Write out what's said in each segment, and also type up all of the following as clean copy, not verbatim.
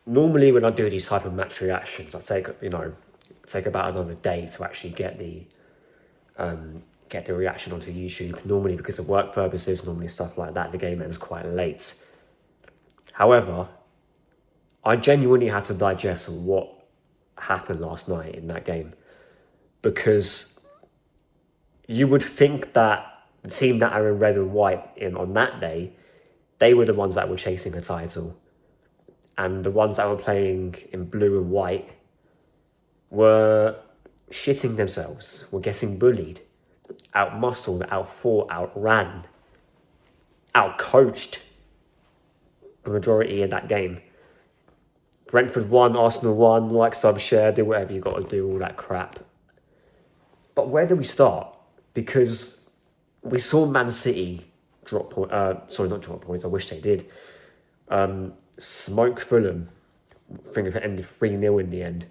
normally when I do these type of match reactions, I take about another day to actually get the reaction onto YouTube. Normally because of work purposes, normally stuff like that. The game ends quite late. However, I genuinely had to digest what happened last night in that game, because you would think that the team that are in red and white on that day, they were the ones that were chasing a title. And the ones that were playing in blue and white were shitting themselves, were getting bullied, out-muscled, out-fought, outran, out-coached the majority in that game. Brentford won, Arsenal won, like, sub, share, do whatever you got to do, all that crap. But where do we start? Because we saw Man City not drop points, I wish they did. Smoke Fulham. I think it ended 3-0 in the end.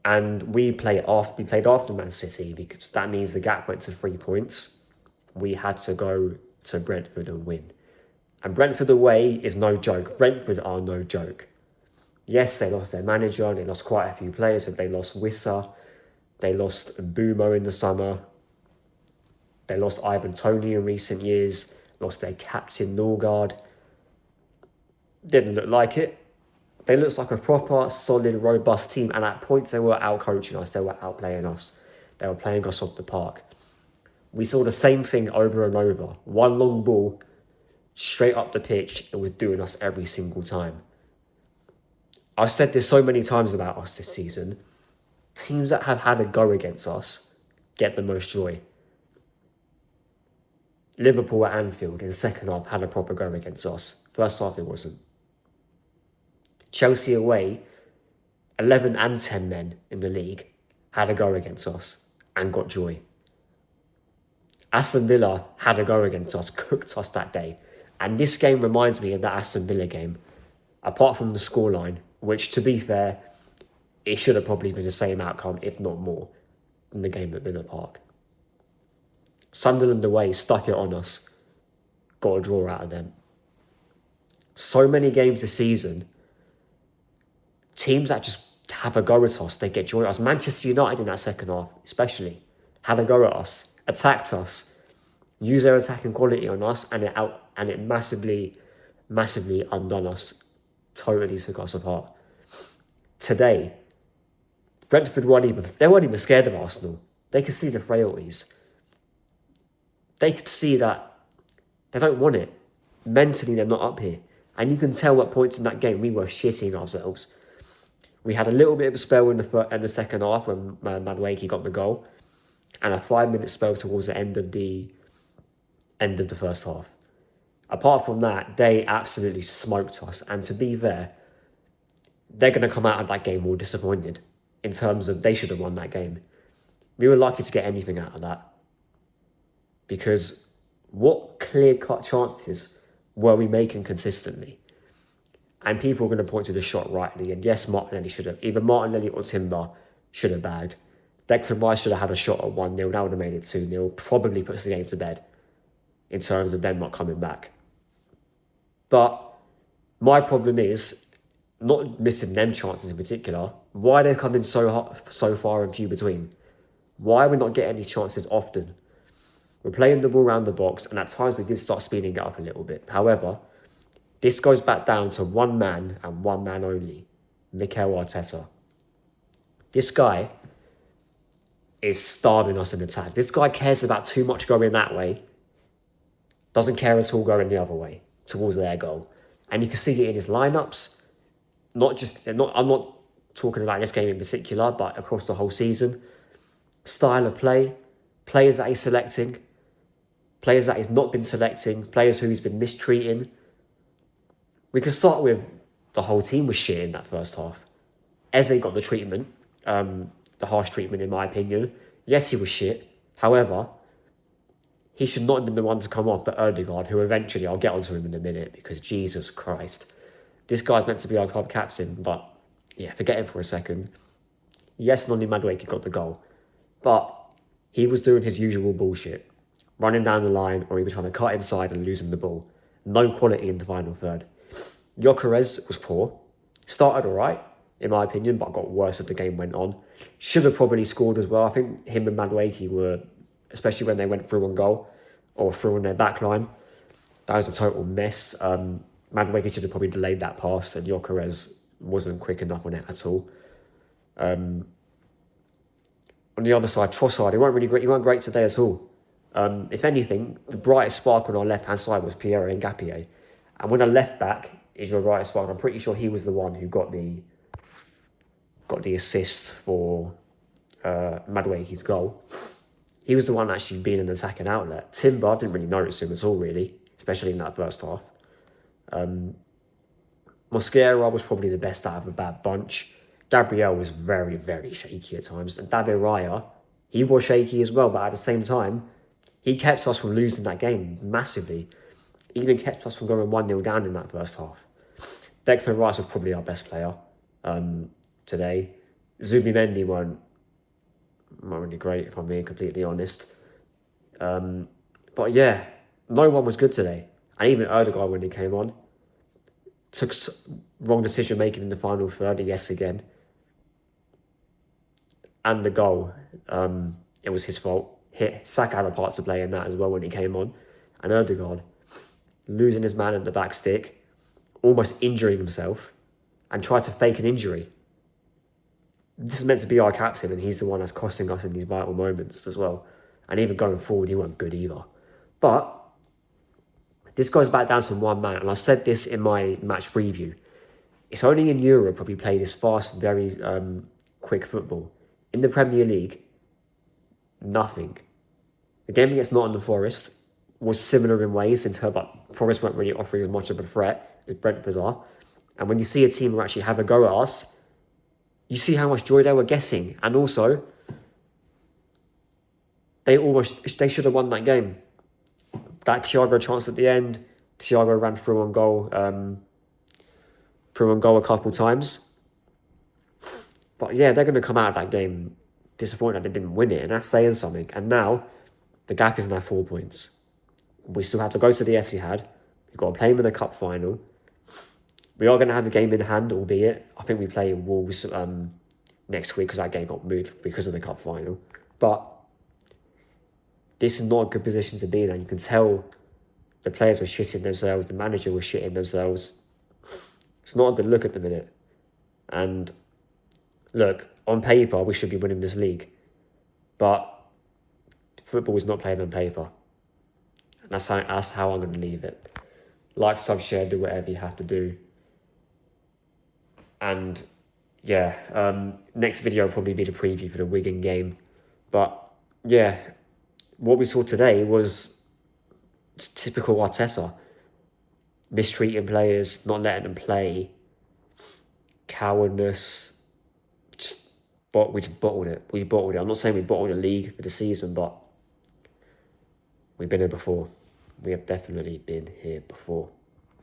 And we played after Man City, because that means the gap went to 3 points. We had to go to Brentford and win. And Brentford away is no joke. Brentford are no joke. Yes, they lost their manager, they lost quite a few players. They lost Wissa, they lost Mbumo in the summer, they lost Ivan Toney in recent years, lost their captain Norgard. Didn't look like it. They looked like a proper, solid, robust team, and at points they were out-coaching us, they were outplaying us. They were playing us off the park. We saw the same thing over and over. One long ball, straight up the pitch, it was doing us every single time. I've said this so many times about us this season. Teams that have had a go against us get the most joy. Liverpool at Anfield in the second half had a proper go against us. First half it wasn't. Chelsea away, 11 and 10 men in the league, had a go against us and got joy. Aston Villa had a go against us, cooked us that day. And this game reminds me of that Aston Villa game, apart from the scoreline, which, to be fair, it should have probably been the same outcome, if not more, than the game at Villa Park. Sunderland away stuck it on us, got a draw out of them. So many games this season, teams that just have a go at us, they get joy at us. Manchester United in that second half, especially, had a go at us, attacked us, used their attacking quality on us, and it massively undone us, totally took us apart. Today, Brentford weren't even scared of Arsenal. They could see the frailties. They could see that they don't want it. Mentally, they're not up here. And you can tell at points in that game we were shitting ourselves. We had a little bit of a spell in the second half when Madueke got the goal, and a 5-minute spell towards the end of the first half. Apart from that, they absolutely smoked us. And to be fair, they're going to come out of that game more disappointed in terms of they should have won that game. We were lucky to get anything out of that, because what clear-cut chances were we making consistently? And people are going to point to the shot rightly. And yes, Martinelli should have. Either Martinelli or Timber should have bagged. Declan Rice should have had a shot at 1-0. That would have made it 2-0. Probably puts the game to bed in terms of them not coming back. But my problem is not missing them chances in particular. Why are they coming so far and few between? Why are we not getting these chances often? We're playing the ball around the box, and at times we did start speeding it up a little bit. However, this goes back down to one man and one man only, Mikel Arteta. This guy is starving us in attack. This guy cares about too much going that way, doesn't care at all going the other way, towards their goal. And you can see it in his lineups. I'm not talking about this game in particular, but across the whole season. Style of play, players that he's selecting, players that he's not been selecting, players who he's been mistreating. We can start with the whole team was shit in that first half. Eze got the treatment, the harsh treatment in my opinion. Yes, he was shit. However, he should not have been the one to come off for Ødegaard, who eventually, I'll get onto him in a minute, because Jesus Christ. This guy's meant to be our club captain, but yeah, forget him for a second. Yes, Noni Madueke got the goal, but he was doing his usual bullshit. Running down the line, or he was trying to cut inside and losing the ball. No quality in the final third. Gyökeres was poor. Started all right, in my opinion, but got worse as the game went on. Should have probably scored as well. I think him and Madueke were, especially when they went through on goal or through on their back line, that was a total mess. Madueke should have probably delayed that pass, and Gyökeres wasn't quick enough on it at all. On the other side, Trossard, he weren't really great. He weren't great today at all. If anything, the brightest spark on our left-hand side was Pierre Ngapié. And when a left-back is your brightest spark, I'm pretty sure he was the one who got the assist for Madueke's goal. He was the one actually being an attacking outlet. Timber, didn't really notice him at all, really, especially in that first half. Mosquera was probably the best out of a bad bunch. Gabriel was very, very shaky at times. And David Raya, he was shaky as well, but at the same time, he kept us from losing that game massively. He even kept us from going 1-0 down in that first half. Declan Rice was probably our best player today. Zubimendi weren't really great, if I'm being completely honest. But yeah, no one was good today. And even Erdegaard, when he came on, took wrong decision making in the final third, yes again. And the goal, it was his fault. Saka had a part to play in that as well when he came on. And Erdegaard, losing his man at the back stick, almost injuring himself, and tried to fake an injury. This is meant to be our captain, and he's the one that's costing us in these vital moments as well. And even going forward, he wasn't good either. But this goes back down to one man, and I said this in my match preview. It's only in Europe where we play this fast, very quick football. In the Premier League, nothing. The game against Nottingham Forest was similar in ways, but Forest weren't really offering as much of a threat as Brentford are. And when you see a team who actually have a go at us, you see how much joy they were getting. And also, they should have won that game. That Thiago chance at the end, Thiago ran through on goal a couple times. But yeah, they're going to come out of that game disappointed that they didn't win it, and that's saying something. And now, the gap is now 4 points. We still have to go to the Etihad. We've got to play them in the cup final. We are going to have a game in hand, albeit I think we play Wolves next week because that game got moved because of the cup final. But this is not a good position to be in, and you can tell the players were shitting themselves, the manager was shitting themselves. It's not a good look at the minute. And look, on paper, we should be winning this league. But football is not played on paper. And that's how I'm going to leave it. Like, sub, share, do whatever you have to do. And yeah, next video will probably be the preview for the Wigan game. But yeah, what we saw today was typical Arteta. Mistreating players, not letting them play, cowardness. We just bottled it. We bottled it. I'm not saying we bottled the league for the season, but we've been here before. We have definitely been here before.